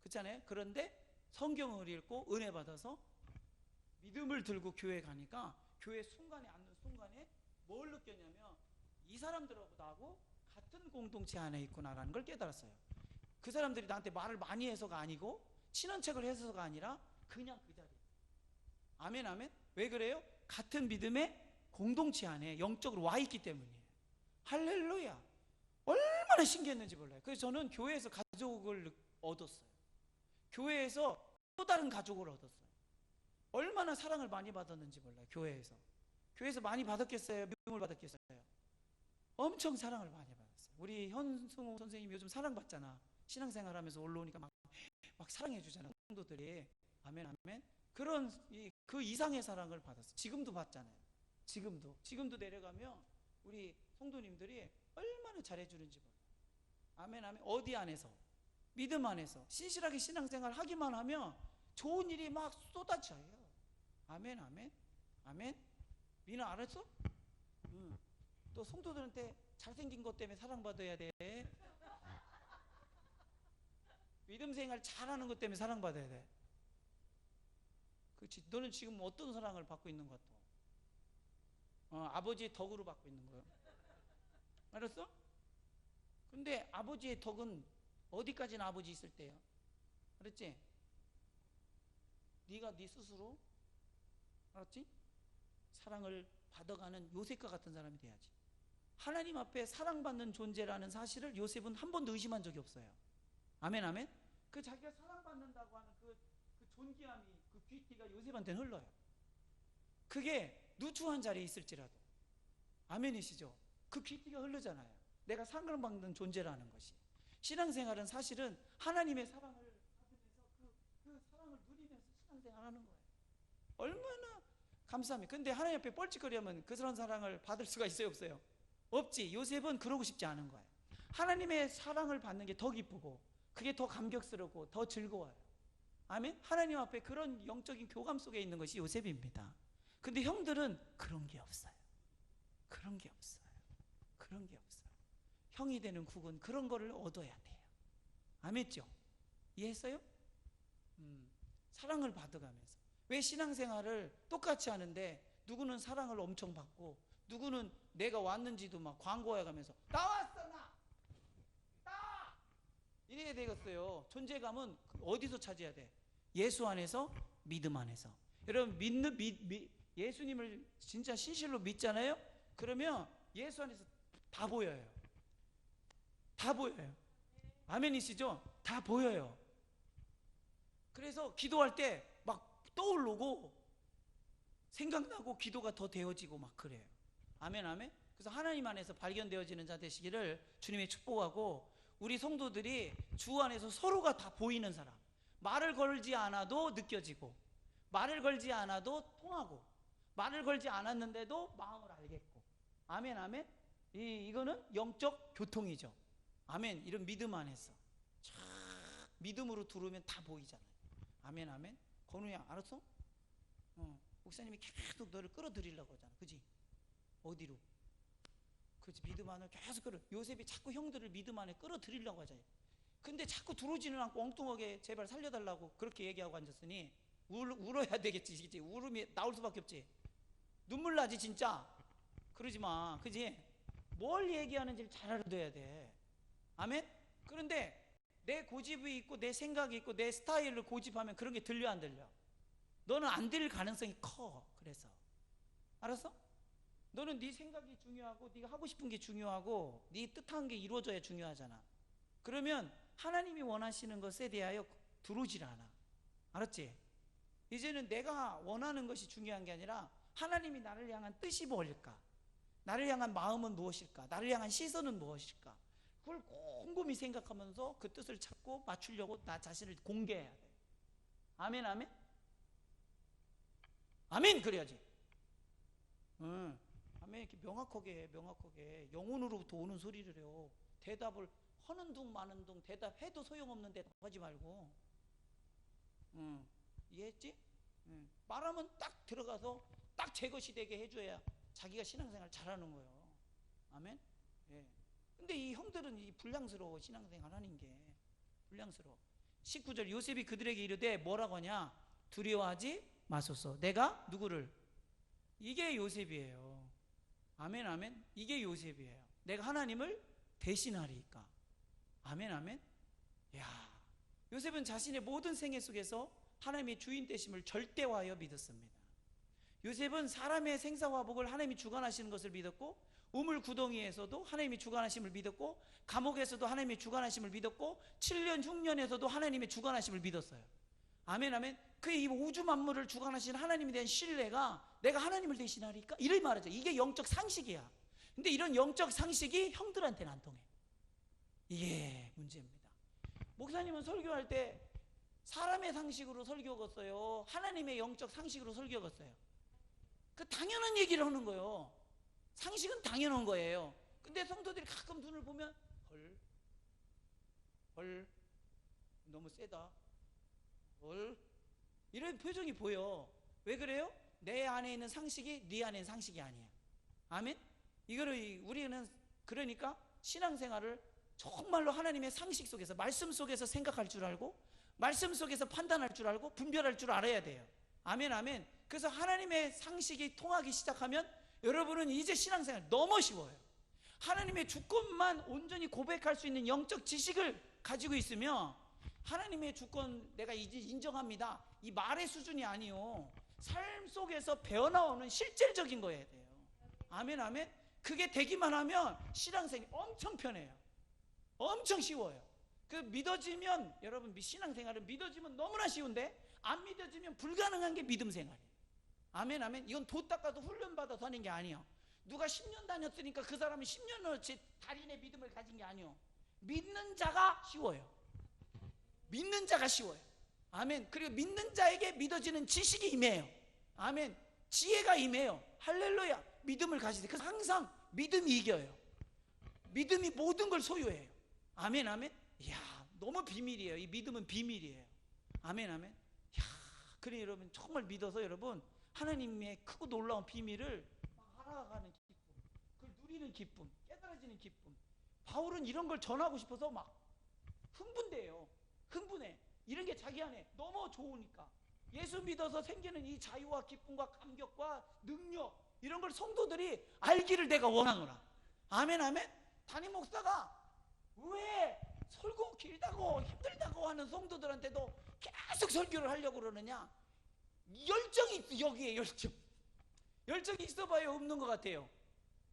그렇잖아요? 그런데 성경을 읽고 은혜 받아서 믿음을 들고 교회 가니까 교회 순간에 앉는 순간에 뭘 느꼈냐면 이 사람들하고 나하고 같은 공동체 안에 있구나라는 걸 깨달았어요. 그 사람들이 나한테 말을 많이 해서가 아니고 친한 척을 해서가 아니라 그냥 그 자리에. 아멘, 아멘. 왜 그래요? 같은 믿음의 공동체 안에 영적으로 와 있기 때문이에요. 할렐루야. 얼마나 신기했는지 몰라요. 그래서 저는 교회에서 가족을 얻었어요. 교회에서 또 다른 가족을 얻었어요. 얼마나 사랑을 많이 받았는지 몰라요. 교회에서 많이 받았겠어요? 믿음을 받았겠어요? 엄청 사랑을 많이 받았어요. 우리 현승호 선생님이 요즘 사랑받잖아. 신앙생활 하면서 올라오니까 막 사랑해 주잖아. 성도들이. 아멘, 아멘. 그런 그 이상의 사랑을 받았어요. 지금도 받잖아요. 지금도 내려가면 우리 성도님들이 얼마나 잘해주는지 몰라요. 아멘, 아멘. 어디 안에서? 믿음 안에서 신실하게 신앙생활 하기만 하면 좋은 일이 막 쏟아져요. 아멘, 아멘, 아멘. 민아 알았어? 응. 또 성도들한테 잘생긴 것 때문에 사랑받아야 돼. 믿음 생활 잘하는 것 때문에 사랑받아야 돼. 그렇지. 너는 지금 어떤 사랑을 받고 있는 것 같아? 아버지의 덕으로 받고 있는 거예요. 알았어? 근데 아버지의 덕은 어디까지나 아버지 있을 때야. 알았지? 네가 네 스스로, 알았지? 사랑을 받아가는 요셉과 같은 사람이 돼야지. 하나님 앞에 사랑받는 존재라는 사실을 요셉은 한 번도 의심한 적이 없어요. 아멘, 아멘. 그 자기가 사랑받는다고 하는 그 존귀함이, 그 귀티가 요셉한테는 흘러요. 그게 누추한 자리에 있을지라도. 아멘이시죠? 그 귀티가 흐르잖아요. 내가 사랑받는 존재라는 것이. 신앙생활은 사실은 하나님의 사랑을 받으면서 그 사랑을 누리면서 신앙생활하는 거예요. 얼마나 감사합니다. 근데 하나님 앞에 뻘짓거리하면 그 사랑을 받을 수가 있어요, 없어요? 없지. 요셉은 그러고 싶지 않은 거예요. 하나님의 사랑을 받는 게 더 기쁘고 그게 더 감격스럽고 더 즐거워요. 아멘. 하나님 앞에 그런 영적인 교감 속에 있는 것이 요셉입니다. 근데 형들은 그런 게 없어요. 그런 게 없어요. 그런 게 없어요. 형이 되는 국은 그런 거를 얻어야 돼요. 아멘죠? 이해했어요? 사랑을 받아가면서. 왜 신앙생활을 똑같이 하는데 누구는 사랑을 엄청 받고 누구는 내가 왔는지도 막 광고해 가면서 나 왔어 나 이래야 되겠어요. 존재감은 어디서 찾아야 돼? 예수 안에서, 믿음 안에서. 여러분 예수님을 진짜 신실로 믿잖아요? 그러면 예수 안에서 다 보여요. 다 보여요. 아멘이시죠? 다 보여요. 그래서 기도할 때 막 떠오르고 생각나고 기도가 더 되어지고 막 그래요. 아멘, 아멘. 그래서 하나님 안에서 발견되어지는 자 되시기를 주님의 축복하고, 우리 성도들이 주 안에서 서로가 다 보이는 사람, 말을 걸지 않아도 느껴지고 말을 걸지 않아도 통하고 말을 걸지 않았는데도 마음을 알겠고. 아멘, 아멘. 이거는 영적 교통이죠. 아멘. 이런 믿음 안에서 쫙 믿음으로 들으면 다 보이잖아요. 아멘, 아멘. 건우야 알았어? 목사님이 계속 너를 끌어들이려고 하잖아. 그지? 어디로? 그렇지. 믿음 안을 계속 요셉이 자꾸 형들을 믿음 안에 끌어들이려고 하잖아요. 근데 자꾸 들어오지는 않고 엉뚱하게 제발 살려달라고 그렇게 얘기하고 앉았으니 울어야 되겠지. 그치? 울음이 나올 수밖에 없지. 눈물 나지 진짜. 그러지 마. 그지? 뭘 얘기하는지를 잘 알아둬야 돼. 아멘? 그런데 내 고집이 있고 내 생각이 있고 내 스타일을 고집하면 그런 게 들려 안 들려? 너는 안 들릴 가능성이 커. 그래서 알았어? 너는 네 생각이 중요하고 네가 하고 싶은 게 중요하고 네 뜻한 게 이루어져야 중요하잖아. 그러면 하나님이 원하시는 것에 대하여 들어오질 않아. 알았지? 이제는 내가 원하는 것이 중요한 게 아니라 하나님이 나를 향한 뜻이 뭘까? 나를 향한 마음은 무엇일까? 나를 향한 시선은 무엇일까? 그걸 곰곰이 생각하면서 그 뜻을 찾고 맞추려고 나 자신을 공개해야 돼. 아멘, 아멘? 아멘, 그래야지. 아멘. 이렇게 명확하게 영혼으로부터 오는 소리를 해요. 대답을 하는 둥 마는 둥 대답해도 소용없는 대답하지 말고. 이해했지? 말하면 딱 들어가서 딱 제 것이 되게 해줘야 자기가 신앙생활 잘하는 거예요. 아멘? 예. 근데 이 형들은 이 불량스러워. 신앙생활 하는 게 불량스러워. 19절 요셉이 그들에게 이르되 뭐라고 하냐? 두려워하지 마소서. 내가 누구를? 이게 요셉이에요. 아멘, 아멘. 이게 요셉이에요. 내가 하나님을 대신하리까. 아멘, 아멘. 야, 요셉은 자신의 모든 생애 속에서 하나님의 주인 되심을 절대화하여 믿었습니다. 요셉은 사람의 생사화복을 하나님이 주관하시는 것을 믿었고, 우물 구덩이에서도 하나님이 주관하심을 믿었고, 감옥에서도 하나님의 주관하심을 믿었고, 7년 흉년에서도 하나님의 주관하심을 믿었어요. 아멘, 아멘. 그의 이 우주 만물을 주관하신 하나님에 대한 신뢰가 내가 하나님을 대신하리까? 이를 말하죠. 이게 영적 상식이야. 근데 이런 영적 상식이 형들한테는 안 통해. 이게 문제입니다. 목사님은 설교할 때 사람의 상식으로 설교했어요? 하나님의 영적 상식으로 설교했어요? 그 당연한 얘기를 하는 거예요. 상식은 당연한 거예요. 근데 성도들이 가끔 눈을 보면 헐 너무 세다 이런 표정이 보여. 왜 그래요? 내 안에 있는 상식이 네 안에 있는 상식이 아니야. 아멘? 이거를 우리는 그러니까 신앙생활을 정말로 하나님의 상식 속에서 말씀 속에서 생각할 줄 알고 말씀 속에서 판단할 줄 알고 분별할 줄 알아야 돼요. 아멘, 아멘. 그래서 하나님의 상식이 통하기 시작하면 여러분은 이제 신앙생활 너무 쉬워요. 하나님의 주권만 온전히 고백할 수 있는 영적 지식을 가지고 있으면 하나님의 주권 내가 이제 인정합니다. 이 말의 수준이 아니요. 삶 속에서 배어나오는 실질적인 거여야 돼요. 아멘, 아멘. 그게 되기만 하면 신앙생활이 엄청 편해요. 엄청 쉬워요. 그 믿어지면 여러분 신앙생활은 믿어지면 너무나 쉬운데 안 믿어지면 불가능한 게 믿음 생활이에요. 아멘, 아멘. 이건 도 닦아도 훈련받아서 하는 게 아니에요. 누가 10년 다녔으니까 그 사람이 10년어치 달인의 믿음을 가진 게 아니에요. 믿는 자가 쉬워요. 믿는 자가 쉬워요. 아멘. 그리고 믿는 자에게 믿어지는 지식이 임해요. 아멘. 지혜가 임해요. 할렐루야. 믿음을 가지세요. 그래서 항상 믿음이 이겨요. 믿음이 모든 걸 소유해요. 아멘, 아멘. 이야, 너무 비밀이에요. 이 믿음은 비밀이에요. 아멘, 아멘. 이야, 그래 여러분 정말 믿어서 여러분 하나님의 크고 놀라운 비밀을 막 알아가는 기쁨, 그걸 누리는 기쁨, 깨달아지는 기쁨. 바울은 이런 걸 전하고 싶어서 막 흥분돼요. 흥분해. 이런 게 자기 안에 너무 좋으니까. 예수 믿어서 생기는 이 자유와 기쁨과 감격과 능력 이런 걸 성도들이 알기를 내가 원하노라. 아멘, 아멘. 담임 목사가 왜 설교 길다고 힘들다고 하는 성도들한테도 계속 설교를 하려고 그러느냐? 열정이 있어. 여기에 열정이 있어봐야 없는 것 같아요.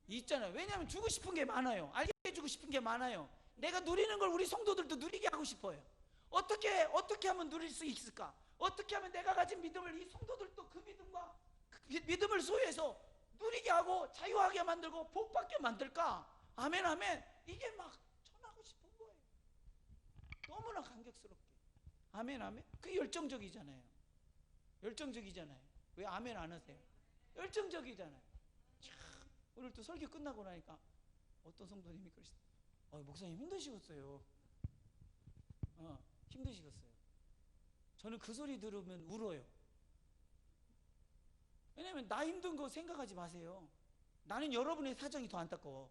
있잖아요. 왜냐하면 주고 싶은 게 많아요. 알게 해주고 싶은 게 많아요. 내가 누리는 걸 우리 성도들도 누리게 하고 싶어요. 어떻게 하면 누릴 수 있을까? 어떻게 하면 내가 가진 믿음을 이 성도들도 그 믿음과 그 믿음을 소유해서 누리게 하고 자유하게 만들고 복받게 만들까? 아멘, 아멘. 이게 막 전하고 싶은 거예요. 너무나 감격스럽게. 아멘, 아멘. 그게 열정적이잖아요. 열정적이잖아요. 왜 아멘 안 하세요? 열정적이잖아요. 참, 오늘 또 설교 끝나고 나니까 어떤 성도님이 그러시더라고요. 목사님 힘드시겠어요. 힘드시겠어요. 저는 그 소리 들으면 울어요. 왜냐하면 나 힘든 거 생각하지 마세요. 나는 여러분의 사정이 더 안타까워.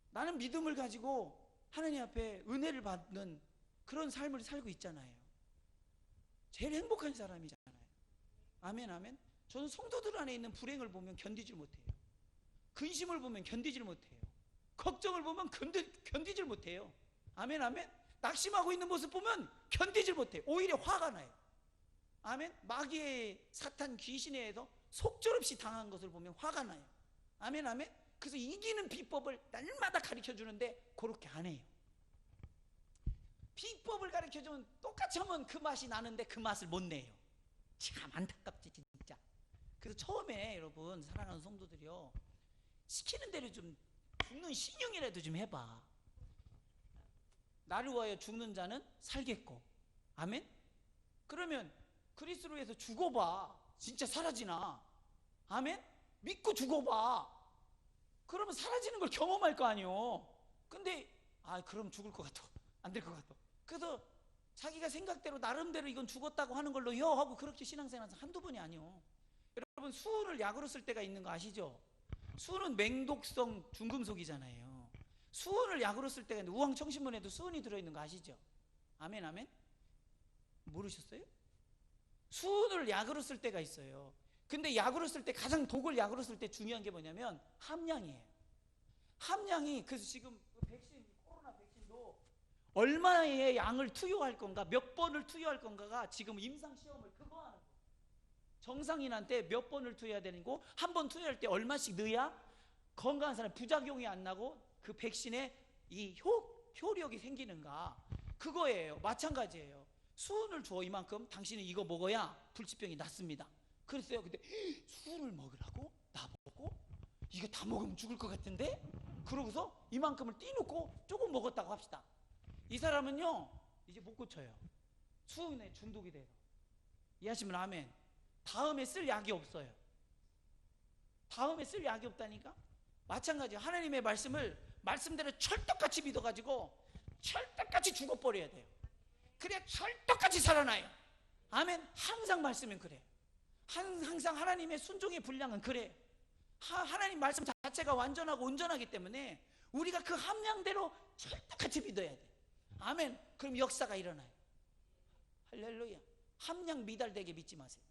나는 믿음을 가지고 하나님 앞에 은혜를 받는 그런 삶을 살고 있잖아요. 제일 행복한 사람이잖아요. 아멘, 아멘. 저는 성도들 안에 있는 불행을 보면 견디질 못해요. 근심을 보면 견디질 못해요. 걱정을 보면 견디질 못해요. 아멘, 아멘. 낙심하고 있는 모습 보면 견디질 못해요. 오히려 화가 나요. 아멘. 마귀의 사탄 귀신에 의해서 속절없이 당한 것을 보면 화가 나요. 아멘, 아멘. 그래서 이기는 비법을 날마다 가르쳐 주는데 그렇게 안 해요. 비법을 가르쳐 주면 똑같이 하면 그 맛이 나는데 그 맛을 못 내요. 참 안타깝지 진짜. 그래서 처음에 여러분 사랑하는 성도들이요, 시키는 대로 좀 죽는 신용이라도 좀 해봐. 나를 위하여 죽는 자는 살겠고, 아멘. 그러면 그리스도로 해서 죽어봐. 진짜 사라지나? 아멘. 믿고 죽어봐. 그러면 사라지는 걸 경험할 거 아니요. 근데 그럼 죽을 것 같아, 안 될 것 같아. 그래서 자기가 생각대로 나름대로 이건 죽었다고 하는 걸로 하고 그렇게 신앙생활 한두 번이 아니요. 여러분 수은을 약으로 쓸 때가 있는 거 아시죠? 수은은 맹독성 중금속이잖아요. 수은을 약으로 쓸 때가 있는데 우황청신문에도 수은이 들어있는 거 아시죠? 아멘, 아멘. 모르셨어요? 수은을 약으로 쓸 때가 있어요. 근데 약으로 쓸 때 가장 독을 약으로 쓸 때 중요한 게 뭐냐면 함량이에요. 함량이, 그래서 지금 백신, 코로나 백신도 얼마의 양을 투여할 건가, 몇 번을 투여할 건가가 지금 임상시험을 그거 하는 거예요. 정상인한테 몇 번을 투여해야 되는 거, 한 번 투여할 때 얼마씩 넣어야 건강한 사람 부작용이 안 나고 그 백신에 이 효력이 생기는가, 그거예요. 마찬가지예요. 수은을 줘 이만큼, 당신은 이거 먹어야 불치병이 낫습니다. 그랬어요. 근데 수은을 먹으라고? 나보고? 이거 다 먹으면 죽을 것 같은데? 그러고서 이만큼을 띄놓고 조금 먹었다고 합시다. 이 사람은요 이제 못 고쳐요. 수은에 중독이 돼요. 이해하시면 아멘. 다음에 쓸 약이 없어요. 다음에 쓸 약이 없다니까. 마찬가지예요. 하나님의 말씀을 말씀대로 철떡같이 믿어가지고 철떡같이 죽어버려야 돼요. 그래야 철떡같이 살아나요. 아멘. 항상 말씀은 그래. 항상 하나님의 순종의 분량은 그래. 하나님 말씀 자체가 완전하고 온전하기 때문에 우리가 그 함량대로 철떡같이 믿어야 돼. 아멘. 그럼 역사가 일어나요. 할렐루야. 함량 미달되게 믿지 마세요.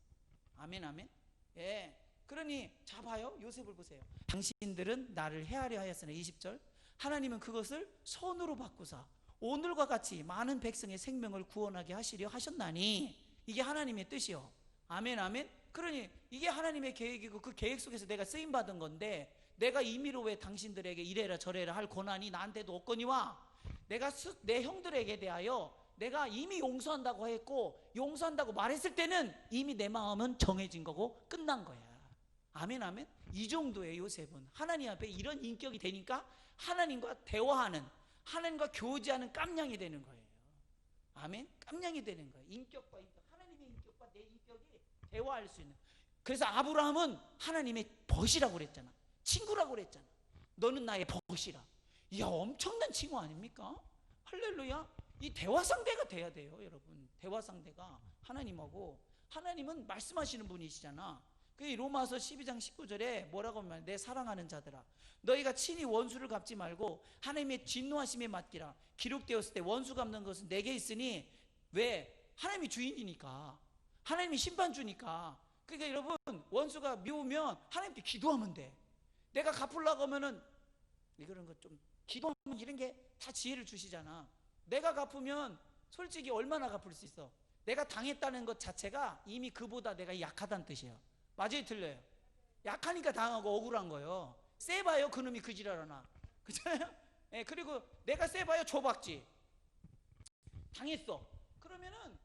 아멘, 아멘. 예. 그러니 자 봐요. 요셉을 보세요. 당신들은 나를 해하려 하였으나 20절, 하나님은 그것을 선으로 바꾸사 오늘과 같이 많은 백성의 생명을 구원하게 하시려 하셨나니, 이게 하나님의 뜻이요. 아멘, 아멘. 그러니 이게 하나님의 계획이고 그 계획 속에서 내가 쓰임받은 건데, 내가 임의로 왜 당신들에게 이래라 저래라 할 권한이 나한테도 없거니와, 내가 내 형들에게 대하여 내가 이미 용서한다고 했고 용서한다고 말했을 때는 이미 내 마음은 정해진 거고 끝난 거야. 아멘, 아멘. 이 정도의 요셉은 하나님 앞에 이런 인격이 되니까 하나님과 대화하는, 하나님과 교제하는 깜냥이 되는 거예요. 아멘. 깜냥이 되는 거예요. 인격과 인격, 하나님의 인격과 내 인격이 대화할 수 있는. 그래서 아브라함은 하나님의 벗이라고 그랬잖아. 친구라고 그랬잖아. 너는 나의 벗이라. 이야, 엄청난 칭호 아닙니까? 할렐루야. 이 대화 상대가 돼야 돼요, 여러분. 대화 상대가 하나님하고. 하나님은 말씀하시는 분이시잖아. 그 로마서 12장 19절에 뭐라고 하면, 내 사랑하는 자들아, 너희가 친히 원수를 갚지 말고 하나님의 진노하심에 맡기라. 기록되었을 때 원수 갚는 것은 내게 있으니, 왜? 하나님이 주인이니까, 하나님이 심판주니까. 그러니까 여러분, 원수가 미우면 하나님께 기도하면 돼. 내가 갚으려고 하면은 이런 거 좀 기도하면 이런 게 다 지혜를 주시잖아. 내가 갚으면 솔직히 얼마나 갚을 수 있어? 내가 당했다는 것 자체가 이미 그보다 내가 약하다는 뜻이에요. 맞아요, 틀려요? 약하니까 당하고 억울한 거예요. 세봐요 그놈이 그 지랄하나. 그렇잖아요? 예, 그리고 내가 세봐요 조박지. 당했어. 그러면은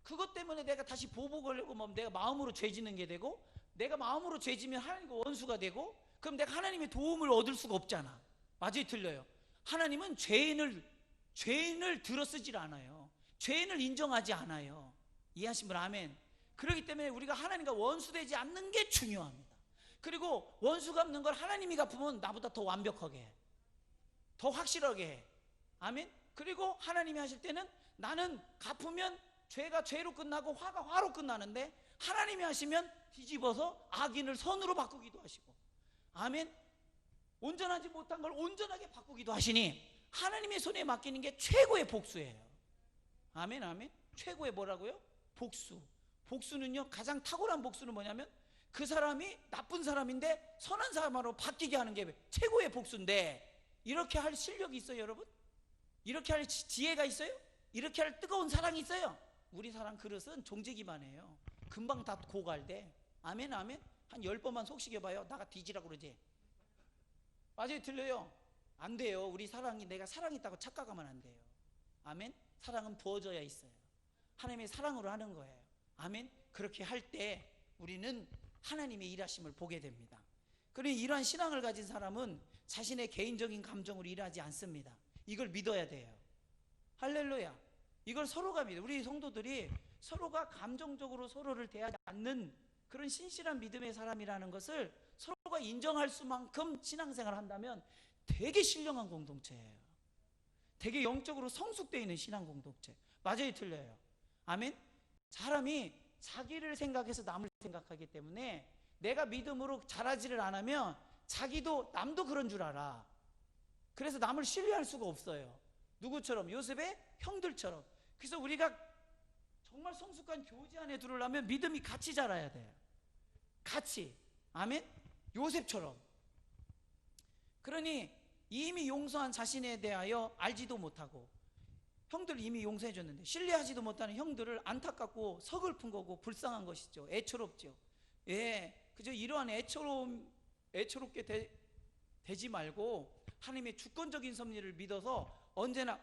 그것 때문에 내가 다시 보복하려고 하면 내가 마음으로 죄지는 게 되고, 내가 마음으로 죄지면 하나님과 원수가 되고, 그럼 내가 하나님의 도움을 얻을 수가 없잖아. 맞아요, 틀려요? 하나님은 죄인을 들어쓰질 않아요. 죄인을 인정하지 않아요. 이해하시면 아멘. 그렇기 때문에 우리가 하나님과 원수되지 않는 게 중요합니다. 그리고 원수 갚는 걸 하나님이 갚으면 나보다 더 완벽하게 해, 더 확실하게 해. 아멘. 그리고 하나님이 하실 때는 나는 갚으면 죄가 죄로 끝나고 화가 화로 끝나는데, 하나님이 하시면 뒤집어서 악인을 선으로 바꾸기도 하시고, 아멘. 온전하지 못한 걸 온전하게 바꾸기도 하시니 하나님의 손에 맡기는 게 최고의 복수예요. 아멘, 아멘. 최고의 뭐라고요? 복수. 복수는요, 가장 탁월한 복수는 뭐냐면 그 사람이 나쁜 사람인데 선한 사람으로 바뀌게 하는 게 최고의 복수인데, 이렇게 할 실력이 있어요, 여러분? 이렇게 할 지혜가 있어요? 이렇게 할 뜨거운 사랑이 있어요? 우리 사랑 그릇은 종지기만 해요. 금방 다 고갈돼. 아멘, 아멘. 한 10번만 속식여봐요. 나가 뒤지라고 그러지. 맞아요, 틀려요? 안 돼요. 우리 사랑이, 내가 사랑이 있다고 착각하면 안 돼요. 아멘. 사랑은 부어져야 있어요. 하나님의 사랑으로 하는 거예요. 아멘. 그렇게 할 때 우리는 하나님의 일하심을 보게 됩니다. 그러니 이러한 신앙을 가진 사람은 자신의 개인적인 감정으로 일하지 않습니다. 이걸 믿어야 돼요. 할렐루야. 이걸 서로가 믿어요. 우리 성도들이 서로가 감정적으로 서로를 대하지 않는 그런 신실한 믿음의 사람이라는 것을 서로가 인정할 수만큼 신앙생활을 한다면 되게 신령한 공동체예요. 되게 영적으로 성숙되어 있는 신앙 공동체. 맞아요, 틀려요? 아멘. 사람이 자기를 생각해서 남을 생각하기 때문에 내가 믿음으로 자라지를 않으면 자기도 남도 그런 줄 알아. 그래서 남을 신뢰할 수가 없어요. 누구처럼? 요셉의 형들처럼. 그래서 우리가 정말 성숙한 교제 안에 들어오려면 믿음이 같이 자라야 돼요. 같이. 아멘. 요셉처럼. 그러니 이미 용서한 자신에 대하여 알지도 못하고, 형들 이미 용서해 줬는데 신뢰하지도 못하는 형들을 안타깝고 서글픈 거고 불쌍한 것이죠. 애처롭죠. 예, 그저 이러한 애처롭게 되지 말고 하나님의 주권적인 섭리를 믿어서 언제나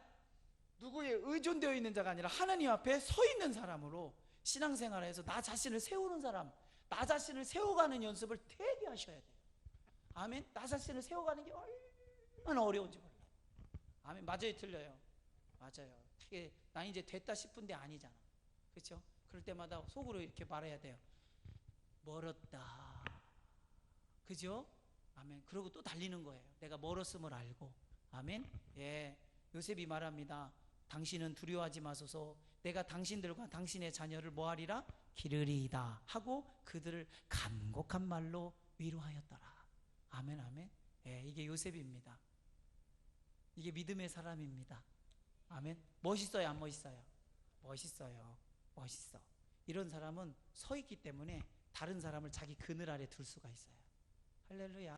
누구에 의존되어 있는 자가 아니라 하나님 앞에 서 있는 사람으로 신앙생활에서 나 자신을 세우는 사람, 나 자신을 세워가는 연습을 되게 하셔야 돼요. 아멘. 나 자신을 세워가는 게 얼마나 어려운지 몰라요. 아멘. 맞아요, 틀려요? 맞아요. 되게 난 이제 됐다 싶은데 아니잖아. 그렇죠? 그럴 때마다 속으로 이렇게 말해야 돼요. 멀었다. 그죠? 아멘. 그러고 또 달리는 거예요. 내가 멀었음을 알고. 아멘. 예, 요셉이 말합니다. 당신은 두려워하지 마소서. 내가 당신들과 당신의 자녀를 뭐하리라? 기르리이다 하고 그들을 간곡한 말로 위로하였더라. 아멘, 아멘. 예, 이게 요셉입니다. 이게 믿음의 사람입니다. 아멘. 멋있어요, 안 멋있어요? 멋있어요. 멋있어. 이런 사람은 서 있기 때문에 다른 사람을 자기 그늘 아래 둘 수가 있어요. 할렐루야.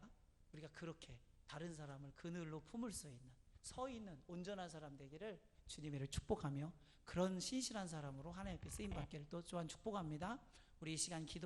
우리가 그렇게 다른 사람을 그늘로 품을 수 있는, 서 있는 온전한 사람 되기를 주님을 축복하며, 그런 신실한 사람으로 하나님께 쓰임 받기를 또 또한 축복합니다. 우리 이 시간 기도